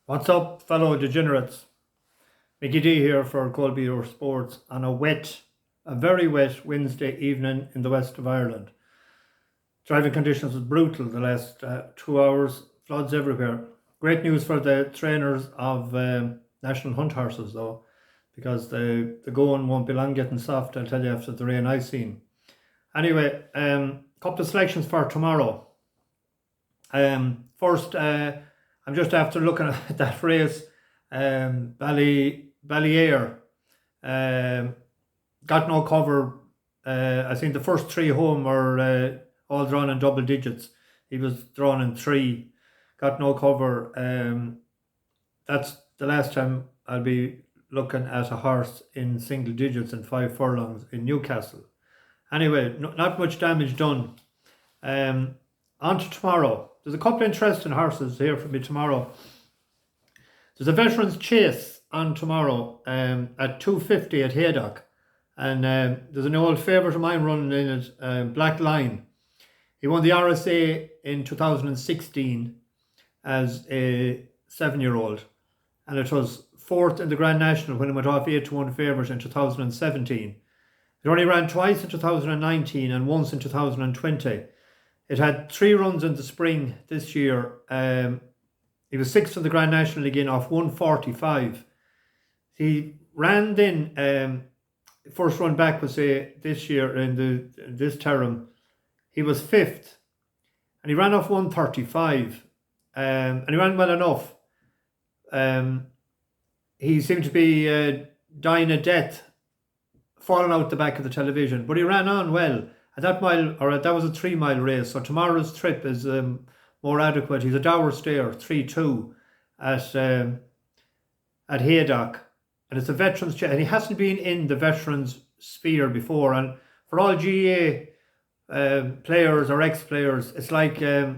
What's up, fellow degenerates? Mickey D here for Colby Your Sports on a very wet Wednesday evening in the west of Ireland. Driving conditions was brutal the last 2 hours, floods everywhere. Great news for the trainers of National Hunt horses, though, because the going won't be long getting soft, I'll tell you, after the rain I've seen. Anyway, couple of selections for tomorrow. First, I'm just after looking at that race. Ballier got no cover. I think the first three home were all drawn in double digits. He was drawn in three, got no cover. That's the last time I'll be looking at a horse in single digits in 5 furlongs in Newcastle. Anyway, not much damage done. On to tomorrow. There's a couple of interesting horses here for me tomorrow. There's a Veterans Chase on tomorrow at 2:50 at Haydock. And there's an old favourite of mine running in it, Blacklion. He won the RSA in 2016 as a 7-year-old. And it was fourth in the Grand National when he went off 8-1 favourite in 2017. It only ran twice in 2019 and once in 2020. It had 3 runs in the spring this year. He was 6th in the Grand National again off 145. He ran then, first run back was this year in this term. He was 5th and he ran off 135 and he ran well enough. He seemed to be dying a death, falling out the back of the television, but he ran on well. At that mile, or that was a 3-mile race, so tomorrow's trip is more adequate. He's a dour stayer, 3-2 at Haydock, and it's a veterans and he hasn't been in the veterans sphere before. And for all GA players or ex-players, it's like the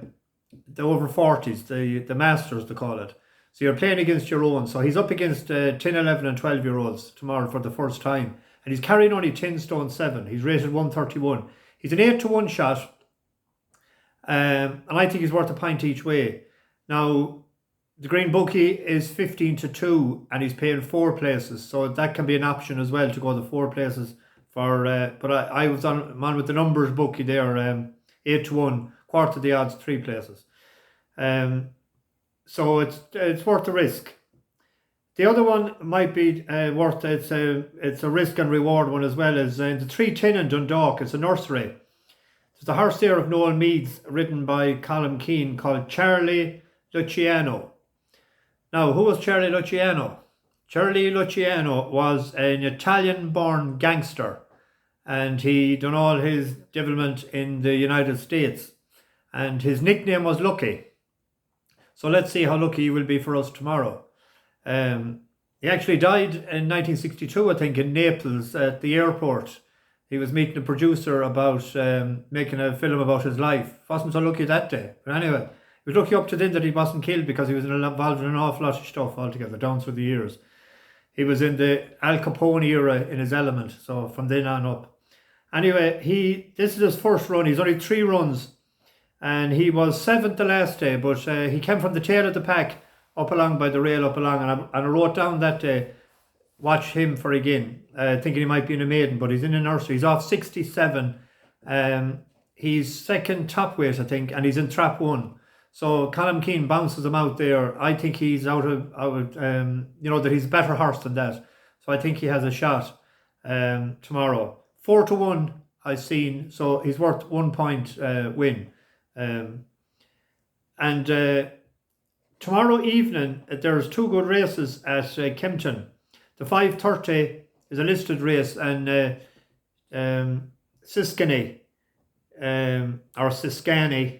over 40s, the masters they call it. So you're playing against your own. So he's up against 10, 11 and 12-year-olds tomorrow for the first time, and he's carrying only 10 stone 7. He's rated 131. He's an 8-1 shot, and I think he's worth a pint each way. Now, the green bookie is 15-2, and he's paying 4 places, so that can be an option as well to go the 4 places for. But I was on with the numbers bookie there, 8-1, quarter the odds, 3 places. So it's worth the risk. The other one might be worth it's a risk and reward one as well as the 310 in Dundalk. It's a nursery. There's a horse there of Noel Meads ridden by Colm Keane called Charlie Luciano. Now, who was Charlie Luciano? Charlie Luciano was an Italian-born gangster, and he done all his devilment in the United States, and his nickname was Lucky. So let's see how lucky he will be for us tomorrow. He actually died in 1962, I think, in Naples at the airport. He was meeting a producer about making a film about his life. Wasn't so lucky that day. But anyway, he was lucky up to then that he wasn't killed, because he was involved in an awful lot of stuff altogether down through the years. He was in the Al Capone era in his element, so from then on up. Anyway, this is his first run. He's only 3 runs, and he was 7th the last day, but he came from the tail of the pack up along by the rail up along, and I wrote down that day, watch him for again, thinking he might be in a maiden, but he's in a nursery. He's off 67. He's second top weight, I think, and he's in trap 1. So Colm Keane bounces him out there. I think he's out of that he's a better horse than that. So I think he has a shot tomorrow. 4-1 I've seen, so he's worth 1 point win. Tomorrow evening, there's 2 good races at Kempton. The 5:30 is a listed race, and Siskany, or Siskany,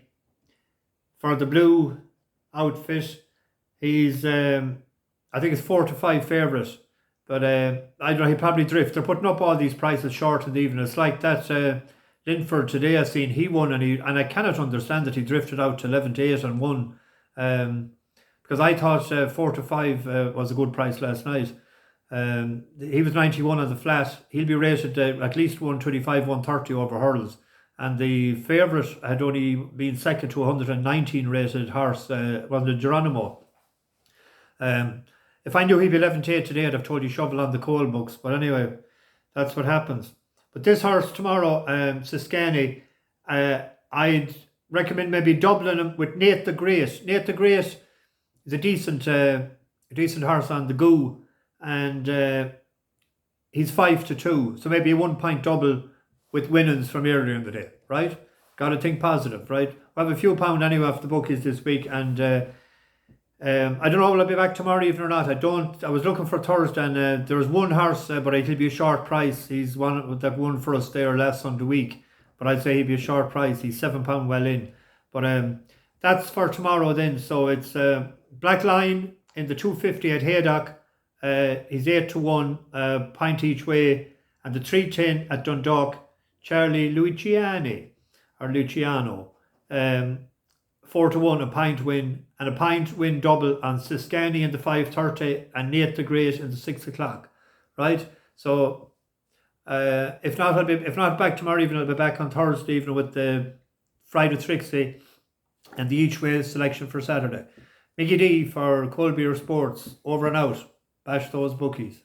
for the blue outfit. He's, I think it's 4-5 favourite, but I don't know, he probably drift. They're putting up all these prices short in the evening. It's like that Linford today I seen, he won, and I cannot understand that he drifted out to 11-8 and won. Because I thought 4-5 was a good price last night. He was 91 on the flat. He'll be rated at least 125, 130 over hurdles. And the favourite had only been second to 119 rated horse, was the Geronimo. If I knew he'd be 11 to 8 today, I'd have told you shovel on the coal books. But anyway, that's what happens. But this horse tomorrow, Siskany, I'd recommend maybe doubling him with Nate the Great. Nate the Great is a decent horse on the go, and he's 5-2, so maybe a 1 point double with winnings from earlier in the day, right? Got to think positive, right? I have a few pound anyway off the bookies this week, and I don't know will I be back tomorrow evening or not. I was looking for Thursday, and there was one horse, but it'll be a short price. He's one that won for us there last Sunday week, but I'd say he'd be a short price. He's £7 well in, but that's for tomorrow then. So it's Blacklion in the 250 at Haydock. He's 8-1, pint each way, and the 310 at Dundalk, Charlie Luciano, 4-1, a pint win, and a pint win double on Siskany in the 5:30 and Nate the Great in the 6 o'clock, right? So if not back tomorrow evening, I'll be back on Thursday evening with the Friday Trixie and the each way selection for Saturday. Mickey D for Cold Beer Sports, over and out. Bash those bookies.